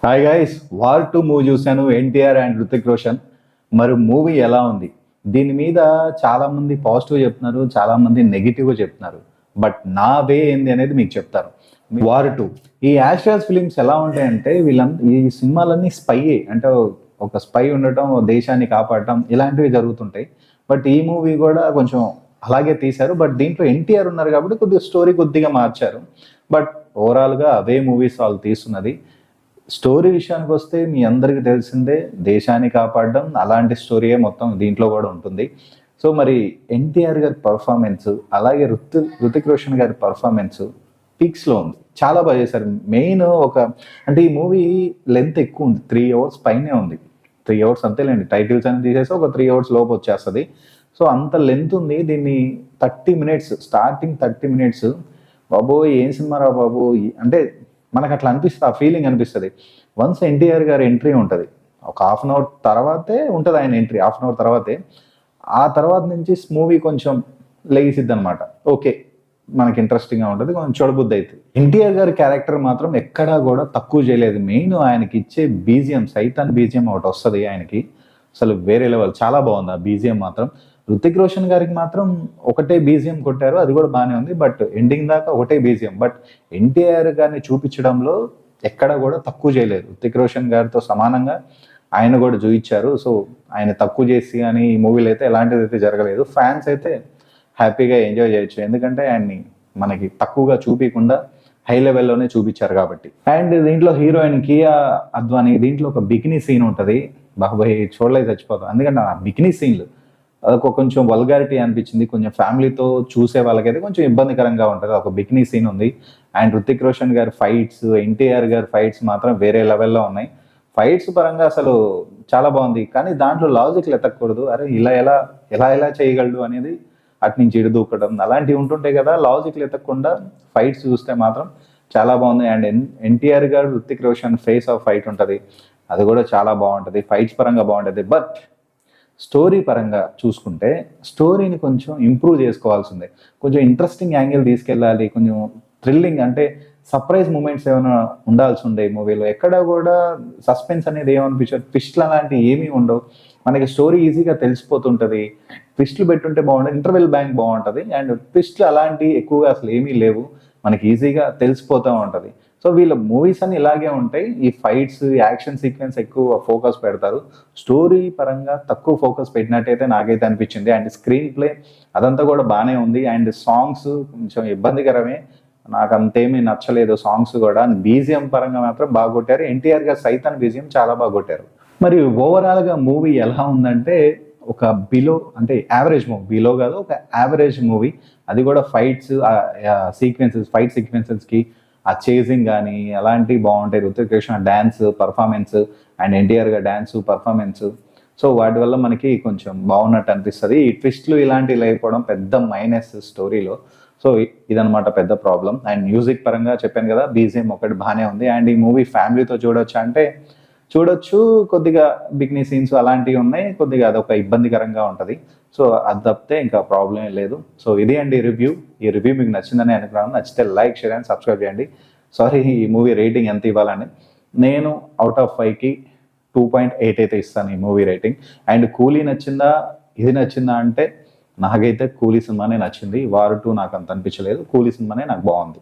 Hi guys, war 2 movie చూశాను. NTR and Ruthik Roshan. మరి movie ఎలా ఉంది? దీని మీద చాలా మంది పాజిటివ్ చెప్తున్నారు, చాలా మంది నెగిటివ్ చెప్తున్నారు. బట్ నా వే ఏంది అనేది మీకు చెప్తారు. వార్ 2 ఈ యాషరాజ్ ఫిలిమ్స్ ఎలా ఉంటాయంటే ఈ సినిమాలన్నీ స్పై, అంటే ఒక స్పై ఉండటం, దేశాన్ని కాపాడటం ఇలాంటివి జరుగుతుంటాయి. బట్ ఈ మూవీ కూడా కొంచెం అలాగే తీశారు. బట్ దీంట్లో ఎన్టీఆర్ ఉన్నారు కాబట్టి కొద్దిగా స్టోరీ కొద్దిగా మార్చారు. బట్ ఓవరాల్గా అవే మూవీస్ వాళ్ళు తీస్తున్నది. స్టోరీ విషయానికి వస్తే మీ అందరికీ తెలిసిందే, దేశాన్ని కాపాడడం అలాంటి స్టోరీయే మొత్తం దీంట్లో కూడా ఉంటుంది. సో మరి ఎన్టీఆర్ గారి పర్ఫార్మెన్స్, అలాగే రుతిక్ రోషన్ గారి పర్ఫార్మెన్స్ పీక్స్లో ఉంది. చాలా బాగా చేశారు. మెయిన్ అంటే ఈ మూవీ లెంత్ ఎక్కువ ఉంది, 3 hours పైనే ఉంది. 3 hours అంతేలేండి, టైటిల్స్ అని తీసేసి ఒక 3 hours లోపు వచ్చేస్తుంది. సో అంత లెంత్ ఉంది. దీన్ని 30 minutes, స్టార్టింగ్ 30 minutes, బాబోయ్ ఏం సినిమా రా బాబు అంటే మనకు అట్లా అనిపిస్తుంది, ఆ ఫీలింగ్ అనిపిస్తుంది. వన్స్ ఎన్టీఆర్ గారి ఎంట్రీ ఉంటుంది, ఒక 1/2 hour తర్వాతే ఉంటుంది ఆయన ఎంట్రీ, 1/2 hour తర్వాతే. ఆ తర్వాత నుంచి మూవీ కొంచెం లెగిసిద్ది అనమాట. ఓకే, మనకి ఇంట్రెస్టింగ్గా ఉంటుంది, కొంచెం చూడబుద్ధి అవుతుంది. ఎన్టీఆర్ గారి క్యారెక్టర్ మాత్రం ఎక్కడా కూడా తక్కువ చేయలేదు. మెయిన్ ఆయనకి ఇచ్చే బీజిఎం, సైతాన్ బీజిఎం ఒకటి వస్తుంది ఆయనకి, అసలు వేరే లెవెల్, చాలా బాగుంది ఆ బీజిఎం మాత్రం. రుతిక్ రోషన్ గారికి మాత్రం ఒకటే బీజిఎం కొట్టారు, అది కూడా బాగానే ఉంది. బట్ ఎండింగ్ దాకా ఒకటే బీజిఎం. బట్ ఎన్టీఆర్ గారిని చూపించడంలో ఎక్కడ కూడా తక్కువ చేయలేదు. రుతిక్ రోషన్ గారితో సమానంగా ఆయన కూడా చూపించారు. సో ఆయన తక్కువ చేసి కానీ ఈ మూవీలో అయితే ఎలాంటిది అయితే జరగలేదు. ఫ్యాన్స్ అయితే హ్యాపీగా ఎంజాయ్ చేయొచ్చు, ఎందుకంటే ఆయన్ని మనకి తక్కువగా చూపించకుండా హై లెవెల్లోనే చూపించారు కాబట్టి. అండ్ దీంట్లో హీరోయిన్ కియా అద్వానీ, దీంట్లో ఒక బికినీ సీన్ ఉంటుంది, బాబాయ్ చూడలేదు చచ్చిపోతాం. ఎందుకంటే ఆ బికినీ సీన్లు అదొక కొంచెం వల్గారిటీ అనిపించింది. కొంచెం ఫ్యామిలీతో చూసే వాళ్ళకైతే కొంచెం ఇబ్బందికరంగా ఉంటుంది. ఒక బికినీ సీన్ ఉంది. అండ్ రుతిక్ రోషన్ గారి ఫైట్స్, ఎన్టీఆర్ గారి ఫైట్స్ మాత్రం వేరే లెవెల్లో ఉన్నాయి. ఫైట్స్ పరంగా అసలు చాలా బాగుంది. కానీ దాంట్లో లాజిక్లు ఎత్తకూడదు. అరే ఇలా ఎలా ఎలా ఎలా చేయగలడు అనేది అటు నుంచి ఇటు దూకడం అలాంటివి ఉంటుంటాయి కదా, లాజిక్లు ఎత్తకుండా ఫైట్స్ చూస్తే మాత్రం చాలా బాగుంది. అండ్ ఎన్టీఆర్ గారు Ruthik Roshan face of fight ఉంటుంది, అది కూడా చాలా బాగుంటుంది. ఫైట్స్ పరంగా బాగుంటుంది. బట్ స్టోరీ పరంగా చూసుకుంటే స్టోరీని కొంచెం ఇంప్రూవ్ చేసుకోవాల్సిందే. కొంచెం ఇంట్రెస్టింగ్ యాంగిల్ తీసుకెళ్ళాలి, కొంచెం థ్రిల్లింగ్, అంటే సర్ప్రైజ్ మూమెంట్స్ ఏమైనా ఉండాల్సి ఉండే ఈ మూవీలో. ఎక్కడ కూడా సస్పెన్స్ అనేది ఏమనిపించదు, ట్విస్ట్లు అలాంటివి ఏమీ ఉండవు. మనకి స్టోరీ ఈజీగా తెలిసిపోతుంటుంది. ట్విస్ట్లు పెట్టుంటే బాగుంటుంది, ఇంటర్వెల్ బ్యాంక్ బాగుంటుంది. అండ్ ట్విస్ట్లు అలాంటివి ఎక్కువగా అసలు ఏమీ లేవు, మనకి ఈజీగా తెలిసిపోతూ ఉంటుంది. సో వీళ్ళ మూవీస్ అన్ని ఇలాగే ఉంటాయి. ఈ ఫైట్స్, యాక్షన్ సీక్వెన్స్ ఎక్కువ ఫోకస్ పెడతారు, స్టోరీ పరంగా తక్కువ ఫోకస్ పెట్టినట్టయితే నాకైతే అనిపించింది. అండ్ స్క్రీన్ ప్లే అదంతా కూడా బాగానే ఉంది. అండ్ సాంగ్స్ కొంచెం ఇబ్బందికరమే, నాకు అంతేమీ నచ్చలేదు సాంగ్స్ కూడా. బీజిఎం పరంగా మాత్రం బాగా కొట్టారు. ఎన్టీఆర్ గారు సైతాన్ బీజిఎం చాలా బాగా కొట్టారు. మరి ఓవరాల్గా మూవీ ఎలా ఉందంటే ఒక బిలో, అంటే యావరేజ్ మూవీ, బిలో కాదు, ఒక యావరేజ్ మూవీ. అది కూడా ఫైట్స్ ఫైట్ సీక్వెన్సెస్కి ఆ చేసింగ్ కానీ అలాంటివి బాగుంటాయి. Ruthik Roshan dance performance and NTR గారి డ్యాన్స్ పర్ఫార్మెన్స్, సో వాటి వల్ల మనకి కొంచెం బాగున్నట్టు అనిపిస్తుంది. ఈ ట్విస్ట్లు ఇలాంటివి లేకపోవడం పెద్ద మైనస్ స్టోరీలో. సో ఇదనమాట పెద్ద ప్రాబ్లం. అండ్ మ్యూజిక్ పరంగా చెప్పాను కదా, బీజిఎం ఒకటి బాగానే ఉంది. అండ్ ఈ మూవీ ఫ్యామిలీతో చూడొచ్చు అంటే చూడొచ్చు. కొద్దిగా బిగ్నీ సీన్స్ అలాంటివి ఉన్నాయి, కొద్దిగా అదొక ఇబ్బందికరంగా ఉంటుంది. సో అది తప్పితే ఇంకా ప్రాబ్లం ఏం లేదు. సో ఇది అండి రివ్యూ. ఈ రివ్యూ మీకు నచ్చిందని అనుకున్నాను. నచ్చితే లైక్, షేర్ అండ్ సబ్స్క్రైబ్ చేయండి. సారీ, ఈ మూవీ రేటింగ్ ఎంత ఇవ్వాలని, నేను అవుట్ ఆఫ్ 5కి 2.8 అయితే ఇస్తాను ఈ మూవీ రేటింగ్. అండ్ కూలీ నచ్చిందా, ఇది నచ్చిందా అంటే నాకైతే కూలీ సినిమానే నచ్చింది. వార్ 2 నాకు అంత అనిపించలేదు, కూలీ సినిమానే నాకు బాగుంది.